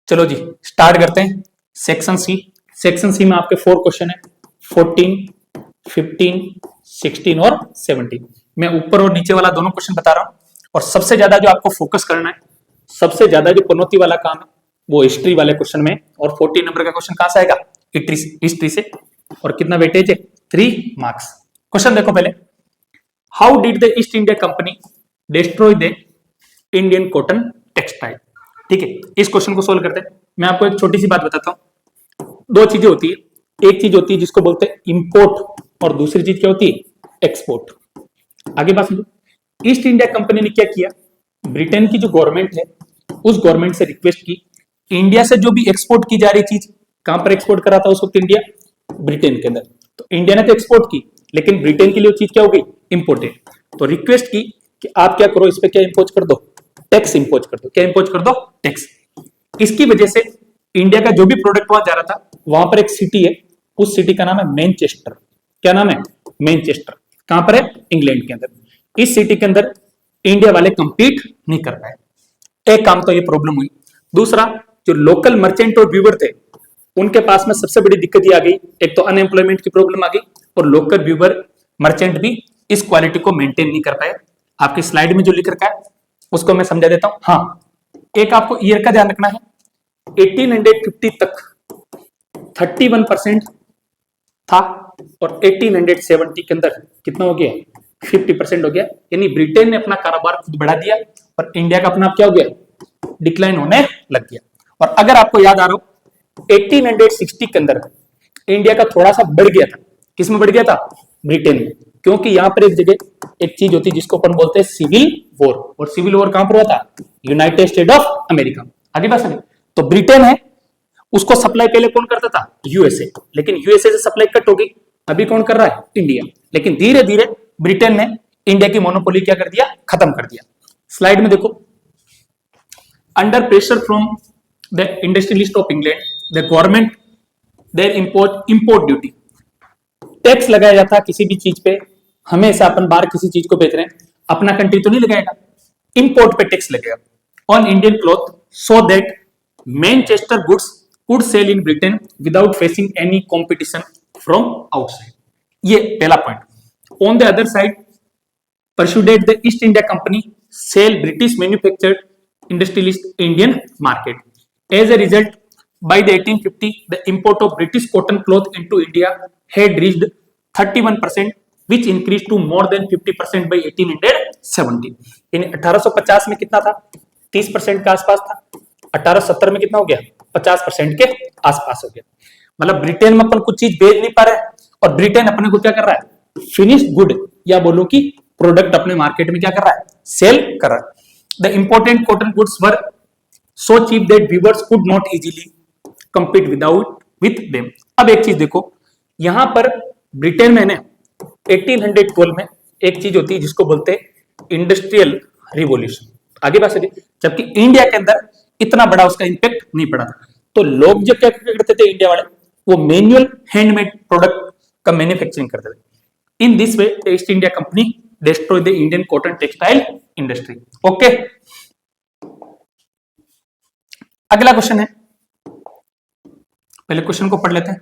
चलो जी स्टार्ट करते हैं। सेक्शन सी में आपके 4 क्वेश्चन है, 14, 15, 16 और 17। मैं ऊपर और नीचे वाला दोनों क्वेश्चन बता रहा हूं और सबसे ज्यादा जो आपको फोकस करना है, सबसे ज्यादा जो पनौती वाला काम है वो हिस्ट्री वाले क्वेश्चन में। और 14 नंबर का क्वेश्चन कहां से आएगा? हिस्ट्री से। और कितना वेटेज है? 3 मार्क्स। क्वेश्चन देखो पहले, how did the East India company destroy the Indian cotton textile. ठीक है, इस क्वेश्चन को सोल्व करते हैं। मैं आपको एक छोटी सी बात बताता हूं। दो चीजें होती है, एक चीज होती है जिसको बोलते हैं इंपोर्ट और दूसरी चीज क्या होती है? एक्सपोर्ट। आगे बात समझो। ईस्ट इंडिया कंपनी ने क्या किया, ब्रिटेन की जो गवर्नमेंट है उस गवर्नमेंट से रिक्वेस्ट की, इंडिया से जो भी एक्सपोर्ट की जा रही चीज, कहां पर एक्सपोर्ट करा था उस वक्त इंडिया? ब्रिटेन के अंदर। तो इंडिया ने तो एक्सपोर्ट की, लेकिन ब्रिटेन के लिए वो चीज क्या हो गई? इंपोर्टेड। तो रिक्वेस्ट की कि आप क्या करो, इस पे क्या इंपोज कर दो? टैक्स इंपोज कर दो। क्या इंपोज कर दो? टैक्स। इसकी वजह से इंडिया का जो भी प्रोडक्ट वहां जा रहा था, वहां पर एक सिटी है, उस सिटी का नाम है मैनचेस्टर। क्या नाम है? मैनचेस्टर। कहां पर है? इंग्लैंड के अंदर। इस सिटी के अंदर इंडिया वाले कंपीट नहीं कर पाए। एक काम तो ये प्रॉब्लम हुई। दूसरा, जो लोकल मर्चेंट और व्यूवर थे उनके पास में सबसे बड़ी दिक्कत ये आ गई, एक तो अनएम्प्लॉयमेंट की प्रॉब्लम आ गई और लोकल व्यूवर मर्चेंट भी इस क्वालिटी को मेंटेन नहीं कर पाए। आपकी स्लाइड में जो लिख रखा है उसको मैं समझा देता हूं। हाँ, एक आपको ईयर का ध्यान रखना है, 1850 तक 31% था और 1870 के अंदर कितना हो गया? 50% हो गया। यानी ब्रिटेन ने अपना कारोबार खुद बढ़ा दिया और इंडिया का अपना क्या हो गया? डिक्लाइन होने लग गया। और अगर आपको याद आ रहा हो, 1860 के अंदर इंडिया का थोड़ा सा बढ़ गया था। किसमें बढ़ गया था? ब्रिटेन में। क्योंकि यहां पर एक जगह एक चीज होती है जिसको अपन बोलते हैं सिविल वॉर, और सिविल वॉर कहां पर हुआ था? United state of America. आगे बात समझ। तो ब्रिटेन है, उसको सप्लाई पहले कौन करता था? यूएसए। लेकिन यूएसए से सप्लाई कट हो गई, अभी कौन कर रहा है? इंडिया। लेकिन धीरे धीरे ब्रिटेन ने इंडिया की मोनोपोली क्या कर दिया? खत्म कर दिया। स्लाइड में देखो, under pressure from the industrialist of England, the government their import duty. Tax लगाया जाता है किसी भी चीज पे। हमेशा अपन बाहर किसी चीज को बेच रहे हैं, अपना कंट्री तो नहीं लगाएगा, इंपोर्ट पे टैक्स लगेगा on Indian cloth, so that Manchester goods could sell in Britain without facing any competition from outside. ये पहला point. On the other side, persuaded the East India Company sell British manufactured industrialist Indian market. As a result, by the 1850 the import of British cotton cloth into India had reached 31%, which increased to more than 50% by 1870। इन 1850 में कितना था? 30% के आसपास था। 1870 में कितना हो गया? 50% के आसपास हो गया। मतलब ब्रिटेन में अपन कुछ चीज बेच नहीं पा रहे और ब्रिटेन अपने को क्या कर रहा है? फिनिश्ड गुड, या बोलो कि प्रोडक्ट अपने मार्केट में क्या कर रहा है? सेल कर रहा है। The imported cotton goods were so cheap that viewers could not easily compete with them। अब एक चीज देखो, यहां पर ब्रिटेन में ना 1812 में एक चीज होती है जिसको बोलते हैं इंडस्ट्रियल रिवॉल्यूशन। आगे बात चलिए। जबकि इंडिया के अंदर इतना बड़ा उसका इंपैक्ट नहीं पड़ा था। तो लोग जो क्या करते थे इंडिया वाले, वो मैनुअल हैंडमेड प्रोडक्ट का मैन्युफैक्चरिंग करते थे। In this way east India company destroy the Indian cotton textile industry. Okay, अगला क्वेश्चन है, पहले क्वेश्चन को पढ़ लेते हैं।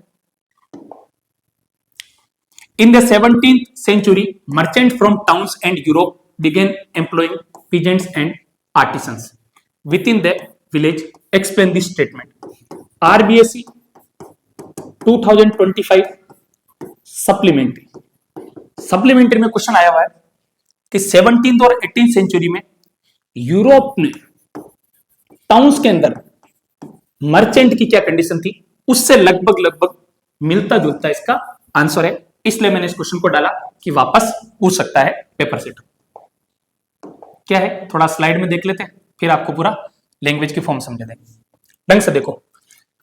In the 17th century, merchants from towns and Europe began employing peasants and artisans within the village। Explain this statement। RBSc 2025 supplementary में question आया हुआ है कि 17th और 18th सेंचुरी में यूरोप ने टाउन्स के अंदर मर्चेंट की क्या कंडीशन थी, उससे लगभग मिलता जुलता इसका आंसर है। इसलिए मैंने इस क्वेश्चन को डाला कि वापस पूछ सकता है पेपर सेट। क्या है, थोड़ा स्लाइड में देख लेते हैं, फिर आपको पूरा लैंग्वेज की फॉर्म समझा देंगे। ढंग से देखो,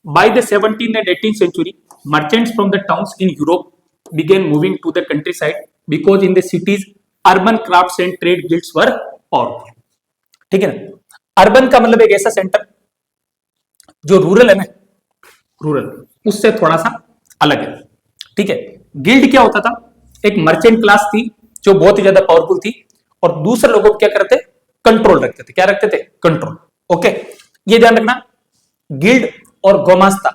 by the 17th and 18th century, merchants from the towns in Europe began moving to the countryside because in the cities urban crafts and trade guilds were powerful। ठीक है ना? अर्बन का मतलब एक ऐसा सेंटर जो रूरल है ना, रूरल उससे थोड़ा सा अलग है। ठीक है, गिल्ड क्या होता था? एक मर्चेंट क्लास थी जो बहुत ही ज्यादा पावरफुल थी और दूसरे लोगों को क्या करते? कंट्रोल रखते थे। क्या रखते थे? कंट्रोल। ओके, ये ध्यान रखना। गिल्ड और गोमास्ता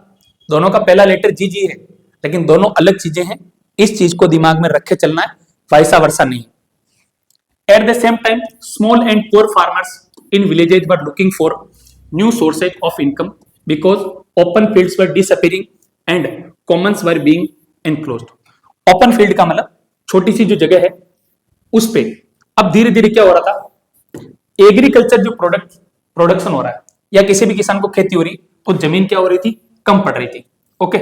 दोनों का पहला लेटर जी जी है, लेकिन दोनों अलग चीजें हैं। इस चीज को दिमाग में रखे चलना है, वैसा वर्षा नहीं। At the same time, small and poor farmers in villages were looking for new sources of income because open fields were disappearing and commons were being enclosed. Open field का मतलब छोटी सी जो जगह है उस पे अब धीरे धीरे क्या हो रहा था, एग्रीकल्चर जो प्रोडक्शन हो रहा है या किसी भी किसान को खेती हो रही तो जमीन क्या हो रही थी, कम पड़ रही थी। Okay,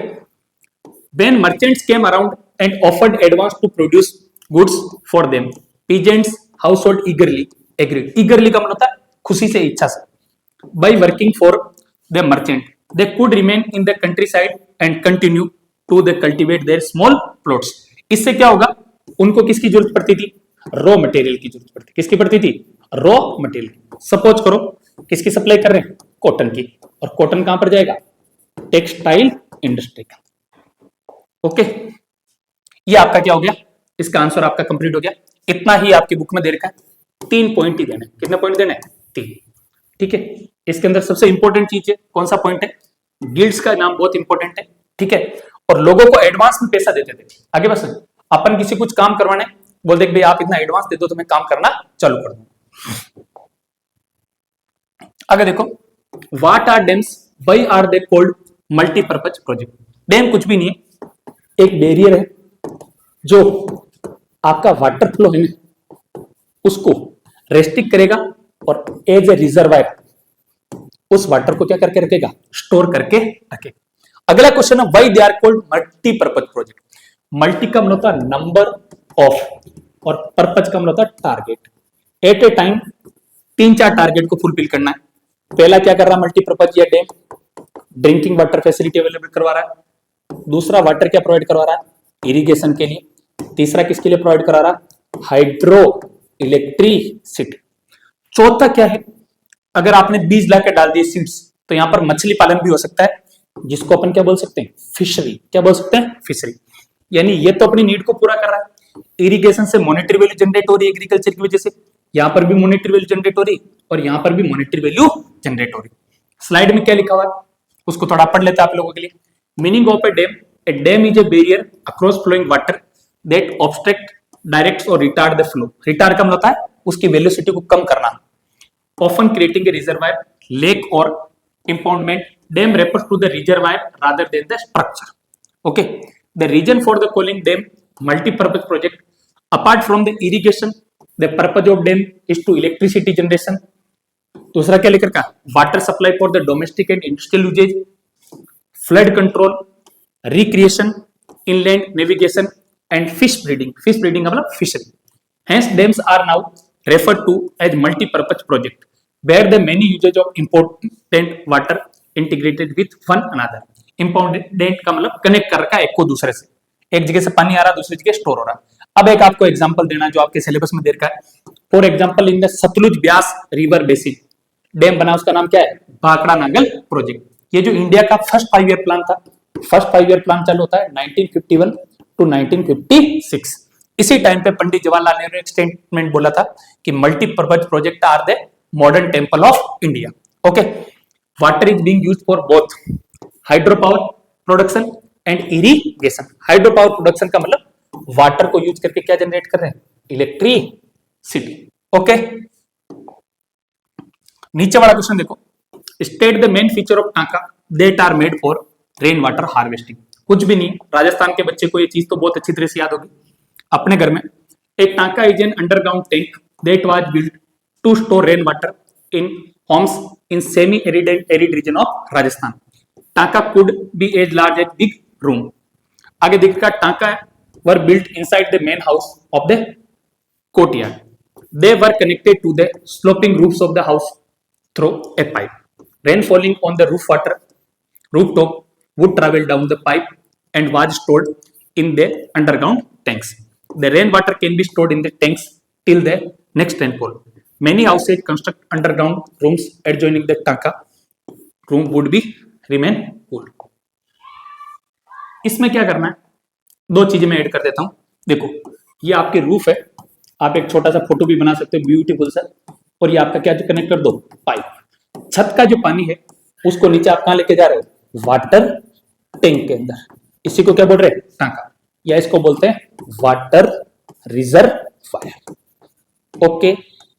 when merchants came around and offered advance to produce goods for them, peasants household eagerly agreed. eagerly का मतलब होता है खुशी से, इच्छा से। by working for the merchant they could remain in the countryside and continue to the cultivate their small plots. इससे क्या होगा, उनको किसकी जरूरत पड़ती थी, रॉ मटेरियल की जरूरत पड़ती। किसकी पड़ती थी, रॉ मटेरियल। सपोज करो किसकी सप्लाई कर रहे हैं, कॉटन की, और कॉटन कहां पर जाएगा, टेक्सटाइल इंडस्ट्री का। ओके, ये आपका क्या हो गया, इसका आंसर आपका कंप्लीट हो गया। इतना ही आपकी बुक में दे रखा है, 3 पॉइंट ही देने। कितने पॉइंट देने, 3। ठीक है, इसके अंदर सबसे इंपॉर्टेंट चीज है, कौन सा पॉइंट है, गिल्ड्स का नाम बहुत इंपॉर्टेंट है। ठीक है, और लोगों को एडवांस में पैसा देते थे। आगे बस अपन किसी कुछ काम करवाने बोल दे भाई आप इतना एडवांस दे दो तो मैं काम करना चालू कर दूंगा। आगे देखो, what are dams, why are they called multipurpose project. Dam कुछ भी नहीं है, एक बैरियर है जो आपका वाटर फ्लो है उसको रेस्ट्रिक्ट करेगा और एज ए रिजर्वायर उस वाटर को क्या करके रखेगा, स्टोर करके रखेगा। अगला क्वेश्चन है, why they are called multipurpose project. Multi का मतलब होता है नंबर ऑफ और पर्पज का मतलब होता है target. At a time 3-4 target को फुलफिल करना है। पहला क्या कर रहा है मल्टीपर्पज या dam, drinking water facility available करवा रहा है। दूसरा वाटर क्या प्रोवाइड करवा रहा है, इरिगेशन के लिए। तीसरा किसके लिए प्रोवाइड करा रहा है, हाइड्रो इलेक्ट्रिसिटी। चौथा क्या है, अगर आपने बीज लाकर डाल दिए सीड्स तो यहां पर मछली पालन भी हो सकता है, जिसको अपन क्या बोल सकते हैं, फिशरी। क्या बोल सकते हैं, फिशरी। यानी ये तो अपनी नीड को पूरा कर रहा है। इरिगेशन से मॉनेटरी वैल्यू जनरेट हो रही है एग्रीकल्चर की वजह से, यहां पर भी मॉनेटरी वैल्यू जनरेट हो रही और यहां पर भी मॉनेटरी वैल्यू जनरेट हो रही। स्लाइड में क्या लिखा हुआ है उसको थोड़ा पढ़ लेते हैं आप लोगों के लिए। Meaning of a dam is a barrier across flowing water that obstruct, directs और रिटार्ड द फ्लो। रिटार्ड का मतलब होता है उसकी वेलोसिटी को कम करना। Often creating a reservoir, lake और impoundment. Dam refers to the reservoir rather than the structure. Okay, the reason for the calling dam multi-purpose project, apart from the irrigation, the purpose of dam is to electricity generation. दूसरा क्या लेकर का, water supply for the domestic and industrial usage, flood control, recreation, inland navigation and fish breeding. Fish breeding का मतलब fishery. Hence dams are now referred to as multi-purpose project where the many usage of important water integrated with one another. Important का मतलब connect कर रखा है एक को दूसरे से, एक जगह से पानी आ रहा दूसरी जगह स्टोर हो रहा। अब एक आपको एग्जांपल देना जो आपके सिलेबस में दे रखा है। For example in the Sutlej Beas river basin dam बना, उसका नाम क्या है, भाखड़ा नागल प्रोजेक्ट। ये जो इंडिया का फर्स्ट 5 ईयर प्लान था, फर्स्ट 5 ईयर प्लान चालू होता है 1951 टू 1956। इसी टाइम पे पंडित जवाहरलाल नेहरू ने एक स्टेटमेंट बोला था कि multipurpose project are the modern temple of India. Okay, water is being used for both hydro power production and irrigation. Hydro power production का मतलब वाटर को यूज करके क्या जनरेट कर रहे हैं, इलेक्ट्रिसिटी। ओके, नीचे वाला क्वेश्चन देखो, state the main feature of taanka that are made for rain water harvesting. कुछ भी नहीं, राजस्थान के बच्चे को ये चीज तो बहुत अच्छी तरह से याद होगी। अपने घर में एक टांका is an underground tank that was built to store rainwater in homes in semi-arid and arid region of Rajasthan. Tanka could be as large as big room. आगे देखा, टांका were built inside the main house of the courtyard. They were connected to the sloping roofs of the house through a pipe. Rain falling on the rooftop would travel down the pipe and was stored in the underground tanks. The rainwater can be stored in the tanks till the next rainfall. Many houses construct underground rooms adjoining the tanka. Room would be remain cool. इसमें क्या करना है, 2 चीजें मैं add कर देता हूं। देखो, ये आपके रूफ है, आप एक छोटा सा फोटो भी बना सकते हो ब्यूटीफुल सा, और ये आपका क्या जो कनेक्ट कर दो, पाइप। छत का जो पानी है उसको नीचे आप कहां लेके जा रहे हो, वाटर टैंक के अंदर। इसी को क्या बोल रहे हैं, टांका, या इसको बोलते हैं वाटर रिजर्वायर। ओके,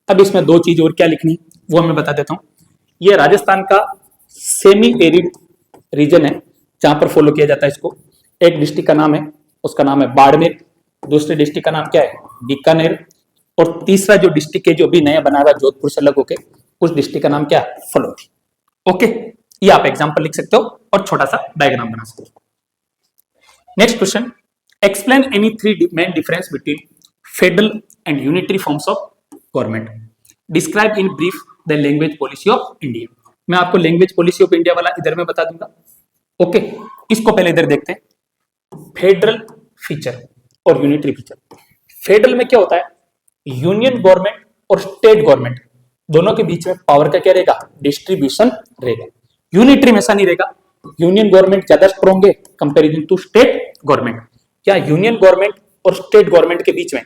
अब इसमें दो चीज और क्या लिखनी वो मैं बता देता हूं। ये राजस्थान का सेमी एरिड रीजन है जहां पर फॉलो किया जाता है इसको। एक डिस्ट्रिक्ट का नाम है, उसका नाम है बाड़मेर, दूसरे डिस्ट्रिक्ट का नाम क्या है, बीकानेर, और तीसरा जो डिस्ट्रिक्ट है जो भी नया बना हुआ जोधपुर से अलग होके, उस डिस्ट्रिक्ट का नाम क्या है, फलोदी। ओके, ये आप एग्जांपल लिख सकते हो और छोटा सा डायग्राम बना सकते हो। Next question, explain any three main difference between federal and unitary forms of government, describe in brief the language policy of India. मैं आपको लैंग्वेज पॉलिसी ऑफ इंडिया वाला इधर में बता दूंगा। ओके, इसको पहले इधर देखते हैं, फेडरल फीचर और यूनिटरी फीचर। फेडरल में क्या होता है, यूनियन गवर्नमेंट और स्टेट गवर्नमेंट दोनों के बीच में पावर का क्या रहेगा, डिस्ट्रीब्यूशन रहेगा। यूनिटरी में ऐसा नहीं रहेगा, यूनियन गवर्नमेंट ज्यादा स्ट्रॉन्ग है कंपैरिजन टू स्टेट गवर्नमेंट। क्या यूनियन गवर्नमेंट और स्टेट गवर्नमेंट के बीच में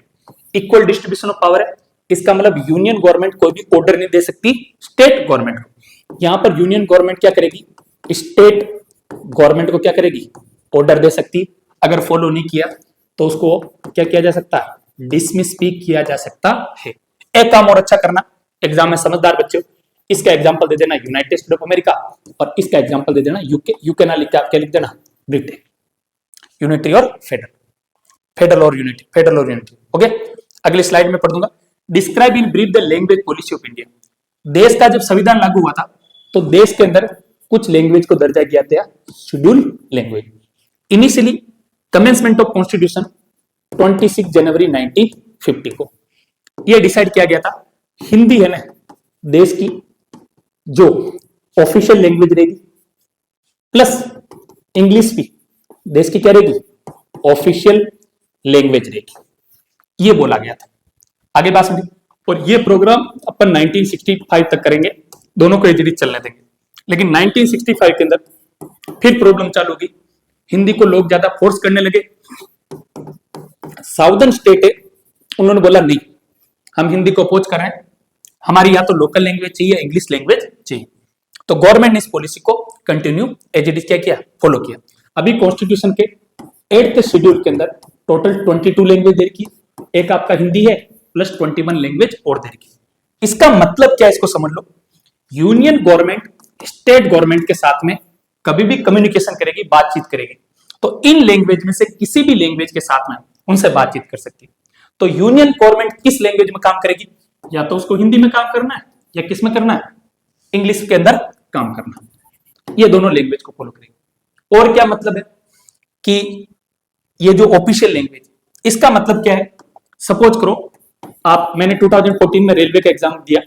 इक्वल डिस्ट्रीब्यूशन ऑफ पावर है, इसका मतलब यूनियन गवर्नमेंट कोई भी ऑर्डर नहीं दे सकती स्टेट गवर्नमेंट को। यहां पर यूनियन गवर्नमेंट क्या करेगी, स्टेट गवर्नमेंट को क्या करेगी, ऑर्डर दे सकती। अगर फॉलो नहीं किया तो उसको क्या किया जा सकता है, डिसमिस भी किया जा सकता है। एक काम और अच्छा करना, एग्जाम में समझदार बच्चों, इसका एग्जांपल दे देना यूनाइटेड स्टेट ऑफ अमेरिका, और इसका एग्जांपल दे देना यूके। यूके ना लिख के आप क्या लिख देना, ब्रिटेन। यूनिटरी और फेडरल, फेडरल और यूनिटी, फेडरल और यूनिटी। ओके, अगली स्लाइड में पढ़ दूंगा। Describe in brief the language policy of India. देश का जब संविधान लागू हुआ था तो देश के अंदर कुछ लैंग्वेज को दर्जा किया गया schedule language. Initially commencement of constitution 26 जनवरी 1950 को यह डिसाइड किया गया था, हिंदी है ना देश की जो ऑफिशियल लैंग्वेज रहेगी, प्लस इंग्लिश भी देश की क्या रहेगी, ऑफिशियल लैंग्वेज रहेगी, ये बोला गया था। आगे बात सुनिए, और ये प्रोग्राम अपन 1965 तक करेंगे, दोनों को एजरी चलने देंगे। लेकिन 1965 के अंदर फिर प्रॉब्लम चालू होगी, हिंदी को लोग ज्यादा फोर्स करने लगे। साउदर्न स्टेट है, उन्होंने बोला नहीं, हम हिंदी को अपोज कर रहे हैं, हमारी या तो लोकल लैंग्वेज चाहिए या इंग्लिश लैंग्वेज चाहिए। तो गवर्नमेंट ने इस पॉलिसी को कंटिन्यू एज इट इज क्या किया, फॉलो किया। अभी कॉन्स्टिट्यूशन के 8th शेड्यूल के अंदर टोटल 22 लैंग्वेज दे रखी, एक आपका हिंदी है प्लस 21 लैंग्वेज और दे रखी। इसका मतलब क्या है, इसको समझ लो। यूनियन गवर्नमेंट स्टेट गवर्नमेंट के साथ में कभी भी कम्युनिकेशन करेगी, बातचीत करेगी, तो इन लैंग्वेज में से किसी भी लैंग्वेज के साथ में उनसे बातचीत कर सकती है। तो यूनियन गवर्नमेंट किस लैंग्वेज में काम करेगी, या तो उसको हिंदी में काम करना है या किस में करना है, इंग्लिश के अंदर काम करना है। ये दोनों लैंग्वेज को फॉलो करेगी। और क्या मतलब है कि ये जो ऑफिशियल लैंग्वेज, इसका मतलब क्या है, सपोज करो आप, मैंने 2014 में रेलवे का एग्जाम दिया,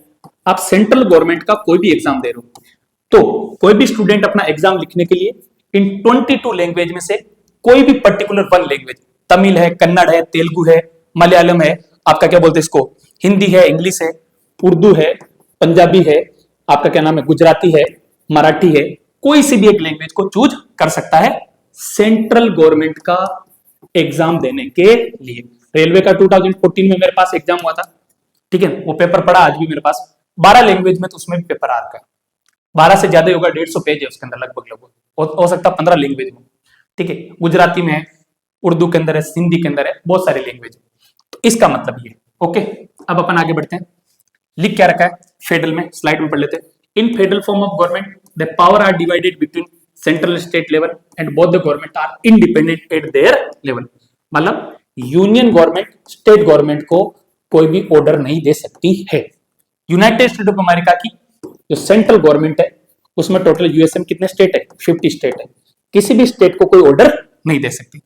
आप सेंट्रल गवर्नमेंट का कोई भी एग्जाम दे रहे हो, तो कोई भी स्टूडेंट अपना एग्जाम लिखने के लिए इन 22 लैंग्वेज में से कोई भी पर्टिकुलर वन लैंग्वेज, तमिल है, कन्नड़ है, तेलुगु है, मलयालम है, आपका क्या बोलते हैं इसको, हिंदी है, इंग्लिश है, उर्दू है, पंजाबी है, आपका क्या नाम है, गुजराती है, मराठी है, कोई सी भी एक लैंग्वेज को चूज कर सकता है सेंट्रल गवर्नमेंट का एग्जाम देने के लिए। रेलवे का 2014 में मेरे पास एग्जाम हुआ था, ठीक है, वो पेपर पड़ा आज भी मेरे पास, 12 लैंग्वेज में, तो उसमें भी पेपर आ रखा है, 12 से ज्यादा होगा, 150 पेज है उसके अंदर लगभग, हो सकता है 15 लैंग्वेज में, ठीक है, गुजराती में है, उर्दू के अंदर है, हिंदी के अंदर है, बहुत सारे लैंग्वेज। तो इसका मतलब ये। ओके, अब अपन आगे बढ़ते हैं। लिख क्या रखा है फेडरल में, स्लाइड में पढ़ लेते हैं। In federal form of government the power are divided between central state level and both the government are independent at their level. मतलब यूनियन गवर्नमेंट स्टेट गवर्नमेंट को कोई भी ऑर्डर नहीं दे सकती है। यूनाइटेड स्टेट ऑफ अमेरिका की जो central government है उसमें टोटल यूएसए में कितने स्टेट है, 50 स्टेट है, किसी भी स्टेट को कोई ऑर्डर नहीं दे सकती।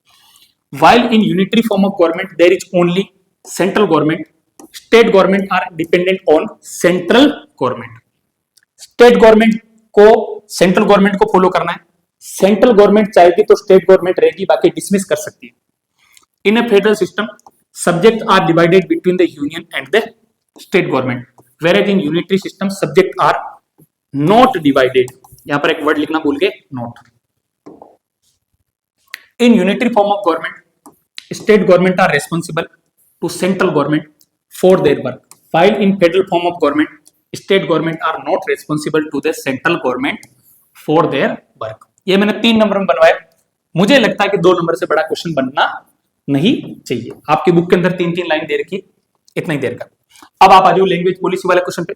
While in unitary form of government there is only central government, state government are dependent on central government. State government को central government को follow करना है, central government चाहेगी तो state government रहेगी, बाकी dismiss कर सकती है। In a federal system, subjects are divided between the union and the state government, whereas in unitary system subjects are not divided। यहाँ पर एक वर्ड लिखना भूल गए, not। In unitary form of government, state government are responsible to central government for their work, while in federal form of government, state government are not responsible to the central government for their work. ये मैंने 3 number में बनवाया, मुझे लगता है कि 2 number से बड़ा क्वेश्चन बनना नहीं चाहिए। आपकी बुक के अंदर 3-3 लाइन दे रखी, इतना ही देर का। अब आप आ जाओ लैंग्वेज पॉलिसी वाले क्वेश्चन पे।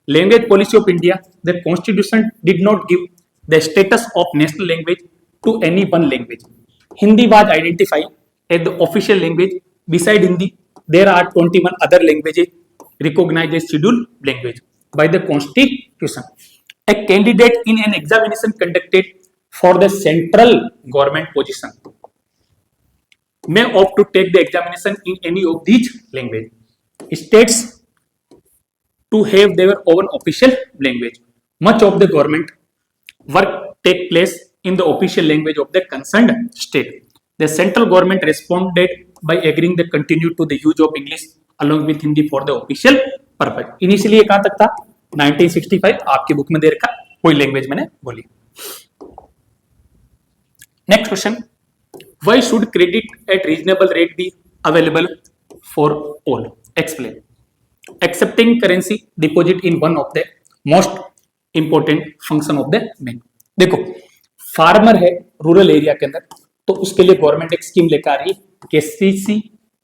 Language policy of India, the constitution did not give the status of national language to any one language. Hindi was identified as the official language. Beside Hindi there are 21 other languages recognized as scheduled language by the constitution. A candidate in an examination conducted for the central government position may opt to take the examination in any of these language. States to have their own official language. Much of the government work take place in the official language of the concerned state. The central government responded by agreeing the continue to the use of English along with Hindi for the official purpose. Initially ये कहाँ तक था? 1965 आपकी book में दे रखा, कोई language मैंने बोली। Next question, why should credit at reasonable rate be available for all? Explain. Accepting currency deposit in one of the most important function of the bank. देखो फार्मर है रूरल एरिया के अंदर, तो उसके लिए गवर्नमेंट एक स्कीम लेकर आ रही है, केसीसी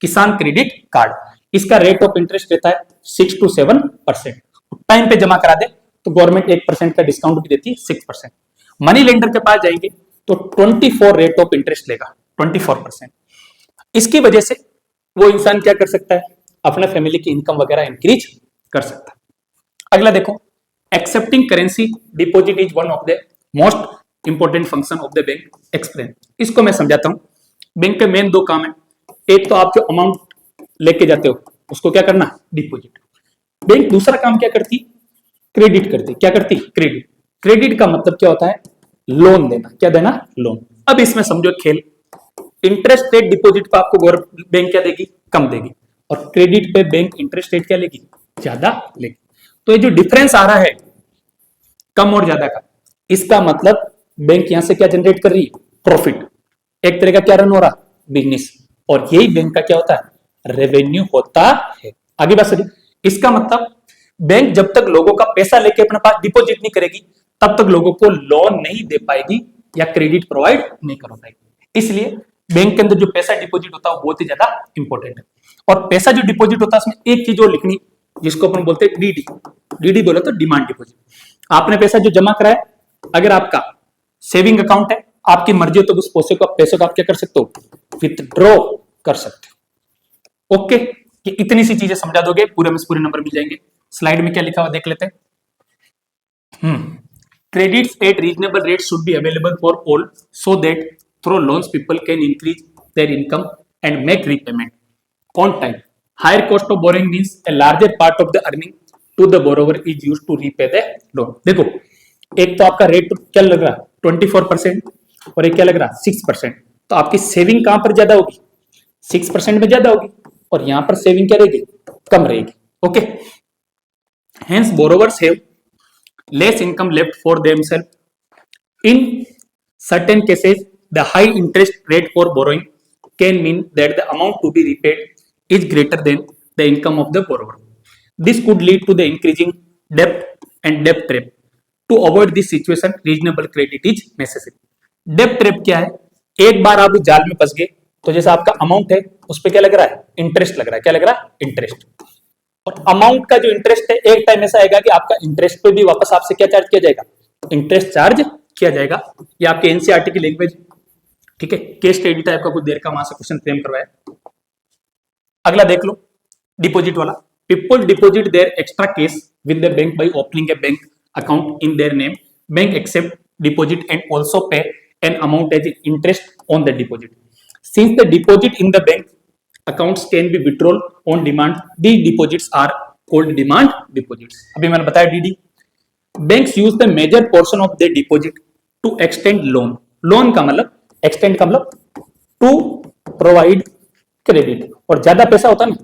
किसान क्रेडिट कार्ड। इसका रेट ऑफ इंटरेस्ट रहता है 6 to 7%। टाइम पे जमा करा दे तो गवर्नमेंट 1% का डिस्काउंट भी देती है, 6%। मनी लेंडर के पास जाएंगे तो 24 रेट ऑफ इंटरेस्ट लेगा, 24%। इसकी वजह से वो इंसान क्या कर सकता है, अपने फैमिली की इनकम वगैरह इंक्रीज कर सकता है। अगला देखो, accepting currency deposit is one of the most important function of the bank. Explain. इसको मैं समझाता हूं। बैंक के मेन 2 काम है, एक तो आप जो अमाउंट लेके जाते हो उसको क्या करना, डिपॉजिट। बैंक दूसरा काम क्या करती, क्रेडिट करती। क्या करती, क्रेडिट। क्रेडिट का मतलब क्या होता है, लोन देना। क्या देना, लोन। अब इसमें समझो खेल, इंटरेस्ट रेट डिपॉजिट पर आपको बैंक क्या देगी, कम देगी, और क्रेडिट पे बैंक इंटरेस्ट रेट क्या लेगी, ज्यादा लेगी। तो ये जो डिफरेंस आ रहा है कम और ज्यादा का, इसका मतलब बैंक यहां से क्या जनरेट कर रही है, प्रॉफिट। एक तरह का क्या रन हो रहा, बिजनेस। और यही बैंक का क्या होता है, रेवेन्यू होता है। आगे बात सही। इसका मतलब बैंक जब तक लोगों का पैसा लेके अपने पास डिपॉजिट नहीं करेगी तब तक लोगों को लोन नहीं दे पाएगी या क्रेडिट प्रोवाइड नहीं कर पाएगी। इसलिए बैंक के अंदर जो पैसा डिपॉजिट होता है वो बहुत ही ज्यादा इंपॉर्टेंट है। और पैसा जो डिपॉजिट होता है उसमें एक चीज और लिखनी, जिसको अपन बोलते हैं डीडी। डीडी बोले तो डिमांड डिपॉजिट। आपने पैसा जो जमा कराया, अगर आपका सेविंग अकाउंट है, आपकी मर्जी हो तो उस पैसे को आप क्या कर सकते हो, विथड्रॉ कर सकते हो। ओके, कि इतनी सी चीजें समझा दोगे पूरे में पूरे नंबर मिल जाएंगे। स्लाइड में क्या लिखा हुआ देख लेते हैं। Credits at reasonable rate should be available for all so that through loans people can increase their income and make repayment on time. Higher cost of borrowing means a larger part of the earning to the borrower is used to repay the loan। देखो एक तो आपका rate क्या लग रहा है 24% और एक क्या लग रहा है 6%। तो आपकी सेविंग कहां पर ज्यादा होगी, 6% में ज्यादा होगी, और यहां पर सेविंग क्या रहेगी, कम रहेगी। Okay, hence borrowers have less income left for themselves. In certain cases the high interest rate for borrowing can mean that the amount to be repaid is greater than the income of the borrower. This could lead to the increasing debt and debt trap. To avoid this situation, reasonable credit is necessary. Debt trap क्या है, एक बार आप जाल में फंस गए तो जैसा आपका अमाउंट है उस पर क्या लग रहा है, इंटरेस्ट लग रहा है। क्या लग रहा है, इंटरेस्ट। और अमाउंट का जो इंटरेस्ट है एक टाइम ऐसा आएगा कि आपका इंटरेस्ट पे भी वापस आपसे क्या चार्ज किया जाएगा, इंटरेस्ट चार्ज किया जाएगा। ये आपके एनसीईआरटी की लैंग्वेज, ठीक है, केस स्टडी टाइप का कुछ देर का वहां से क्वेश्चन फ्रेम करवाया। अगला देख लो, डिपॉजिट वाला। People deposit their extra cash with the bank by opening a bank account in their name. Bank accept deposit and also pay an amount as interest on the deposit. Since the deposit in the bank accounts can be withdrawal on demand, the deposits are called demand deposits. अभी मैंने बताया DD. Banks use the major portion of the deposit to extend loan. Loan का मतलब, extend का मतलब to provide credit. और ज्यादा पैसा होता ना,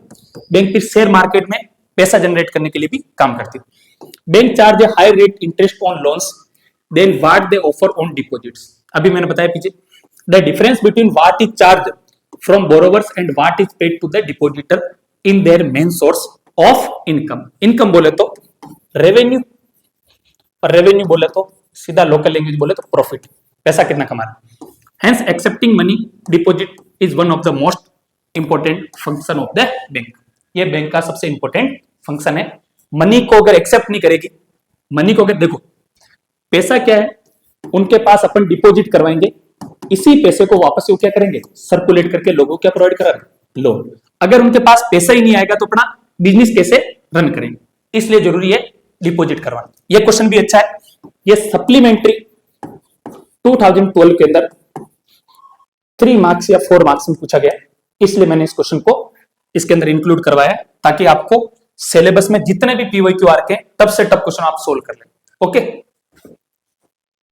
बैंक फिर शेयर मार्केट में पैसा जनरेट करने के लिए भी काम करती है। Bank charge high rate interest on loans than what they offer on deposits. अभी मैंने बताया पीछे, the difference between what is charge from borrowers and what is paid to the depositor in their main source of income. Income बोले तो revenue, और revenue बोले तो सीधा लोकल लैंग्वेज बोले तो प्रॉफिट, पैसा कितना कमा रहा है। Hence accepting money deposit is one of the most important function of the bank. ये बैंक का सबसे इंपॉर्टेंट फंक्शन है। मनी को अगर एक्सेप्ट नहीं करेगी, मनी को अगर देखो पैसा क्या है, उनके पास अपन डिपॉजिट करवाएंगे, इसी पैसे को वापस वो क्या करेंगे, सर्कुलेट करके लोगों को क्या प्रोवाइड करा रहे, लोन। अगर उनके पास पैसा ही नहीं आएगा तो अपना बिजनेस कैसे रन करेंगे, इसलिए जरूरी है डिपॉजिट करवाना। ये क्वेश्चन भी अच्छा है, ये सप्लीमेंट्री 2012 के अंदर 3 मार्क्स या 4 मार्क्स में पूछा गया, इसलिए मैंने इस क्वेश्चन को इसके अंदर इंक्लूड करवाया ताकि आपको सिलेबस में जितने भी पीवाईक्यू आर के तब से टफ क्वेश्चन आप सोल्व कर लें। ओके।